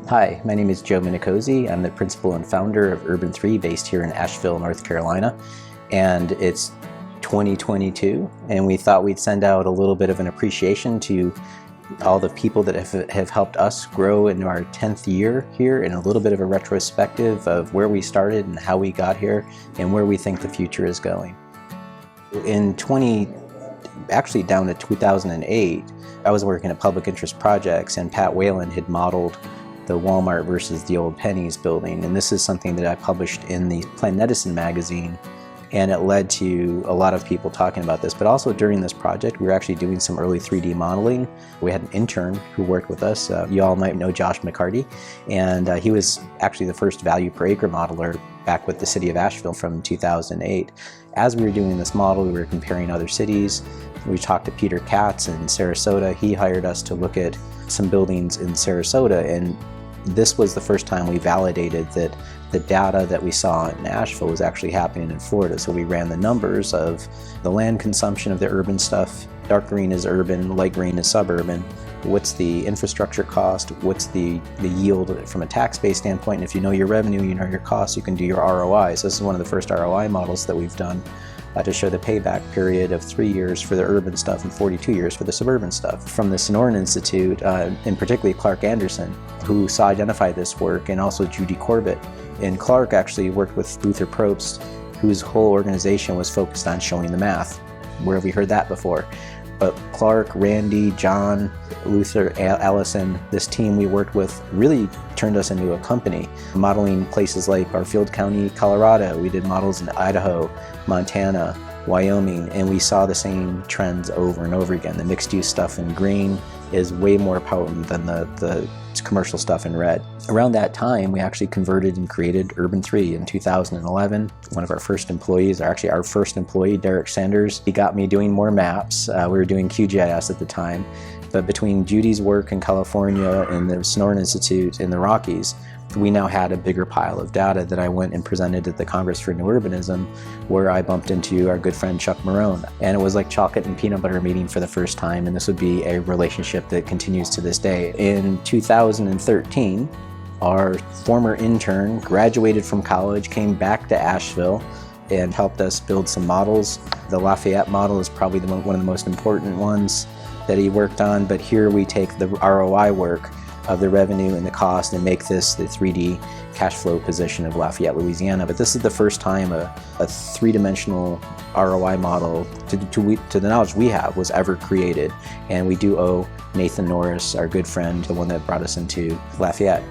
Hi, my name is Joe Minicozy. I'm the principal and founder of Urban3 based here in Asheville, North Carolina. And it's 2022, and we thought we'd send out a little bit of an appreciation to all the people that have helped us grow in our 10th year here, and a little bit of a retrospective of where we started and how we got here and where we think the future is going. Actually down to 2008, I was working at Public Interest Projects, and Pat Whalen had modeled the Walmart versus the old Penny's building, and this is something that I published in the Plant Medicine magazine, and it led to a lot of people talking about this. But also during this project, we were actually doing some early 3D modeling. We had an intern who worked with us. You all might know Josh McCarty, and he was actually the first value per acre modeler back with the city of Asheville from 2008. As we were doing this model, we were comparing other cities. We talked to Peter Katz in Sarasota. He hired us to look at some buildings in Sarasota, and this was the first time we validated that the data that we saw in Asheville was actually happening in Florida. So we ran the numbers of the land consumption of the urban stuff. Dark green is urban, light green is suburban. What's the infrastructure cost? What's the yield from a tax-based standpoint? And if you know your revenue, you know your costs, you can do your ROI. So this is one of the first ROI models that we've done to show the payback period of 3 years for the urban stuff and 42 years for the suburban stuff. From the Sonoran Institute, and particularly Clark Anderson, who identified this work, and also Judy Corbett. And Clark actually worked with Luther Probst, whose whole organization was focused on showing the math. Where have we heard that before? But Clark, Randy, John, Luther, Allison, this team we worked with really turned us into a company, modeling places like Garfield County, Colorado. We did models in Idaho, Montana, Wyoming, and we saw the same trends over and over again. The mixed-use stuff in green is way more potent than the commercial stuff in red. Around that time, we actually converted and created Urban3 in 2011. One of our first employees, or actually our first employee, Derek Sanders, he got me doing more maps. We were doing QGIS at the time, but between Judy's work in California and the Sonoran Institute in the Rockies, we now had a bigger pile of data that I went and presented at the Congress for New Urbanism, where I bumped into our good friend Chuck Marone. And it was like chocolate and peanut butter meeting for the first time, and this would be a relationship that continues to this day. In 2013, our former intern graduated from college, came back to Asheville, and helped us build some models. The Lafayette model is probably one of the most important ones that he worked on, but here we take the ROI work of the revenue and the cost and make this the 3D cash flow position of Lafayette, Louisiana. But this is the first time a three-dimensional ROI model, to the knowledge we have, was ever created. And we do owe Nathan Norris, our good friend, the one that brought us into Lafayette.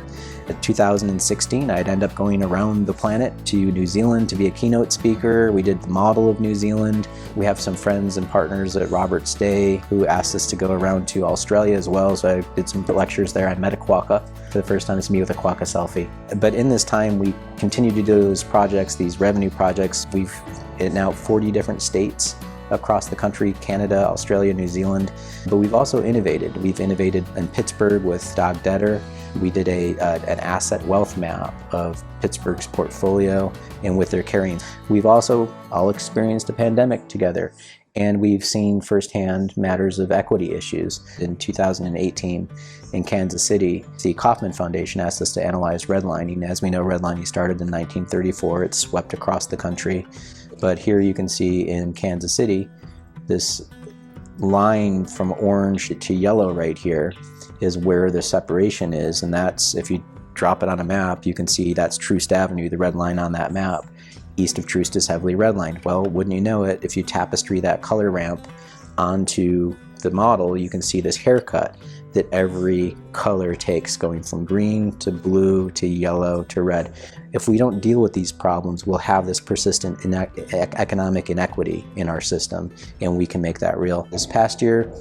In 2016, I'd end up going around the planet to New Zealand to be a keynote speaker. We did the model of New Zealand. We have some friends and partners at Roberts Day who asked us to go around to Australia as well, so I did some lectures there. I met a quokka for the first time. It's me with a quokka selfie. But in this time, we continue to do those projects, these revenue projects. We've hit now 40 different states across the country: Canada, Australia, New Zealand. But we've also innovated. We've innovated in Pittsburgh with Doug Detter. We did an asset wealth map of Pittsburgh's portfolio and with their carrying. We've also all experienced a pandemic together, and we've seen firsthand matters of equity issues. In 2018 in Kansas City, the Kauffman Foundation asked us to analyze redlining. As we know, redlining started in 1934. It swept across the country. But here you can see in Kansas City, this line from orange to yellow right here is where the separation is, and that's, if you drop it on a map, you can see that's Troost Avenue, the red line on that map. East of Troost is heavily redlined. Well, wouldn't you know it, if you tapestry that color ramp onto the model, you can see this haircut that every color takes, going from green to blue to yellow to red. If we don't deal with these problems, we'll have this persistent economic inequity in our system, and we can make that real. This past year,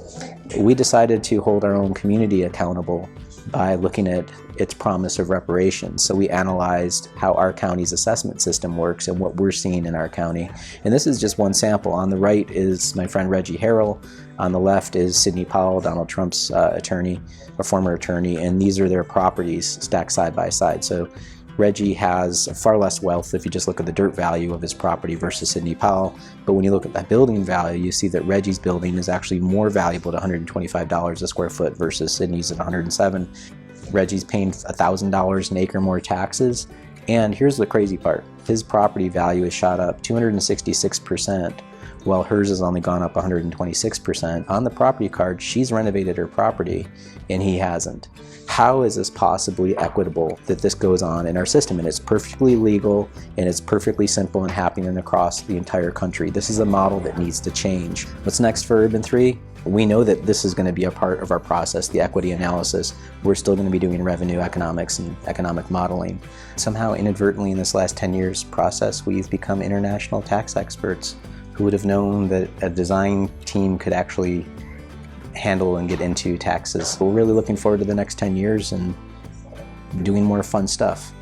we decided to hold our own community accountable by looking at its promise of reparations. So we analyzed how our county's assessment system works and what we're seeing in our county. And this is just one sample. On the right is my friend Reggie Harrell. On the left is Sidney Powell, Donald Trump's attorney, a former attorney, and these are their properties stacked side by side. So Reggie has far less wealth if you just look at the dirt value of his property versus Sidney Powell. But when you look at that building value, you see that Reggie's building is actually more valuable at $125 a square foot versus Sidney's at $107. Reggie's paying $1,000 an acre more taxes. And here's the crazy part. His property value is shot up 266%, while hers has only gone up 126%. On the property card, she's renovated her property and he hasn't. How is this possibly equitable that this goes on in our system? And it's perfectly legal and it's perfectly simple and happening across the entire country. This is a model that needs to change. What's next for Urban3? We know that this is going to be a part of our process, the equity analysis. We're still going to be doing revenue economics and economic modeling. Somehow, inadvertently, in this last 10 years process, we've become international tax experts. Who would have known that a design team could actually handle and get into taxes? We're really looking forward to the next 10 years and doing more fun stuff.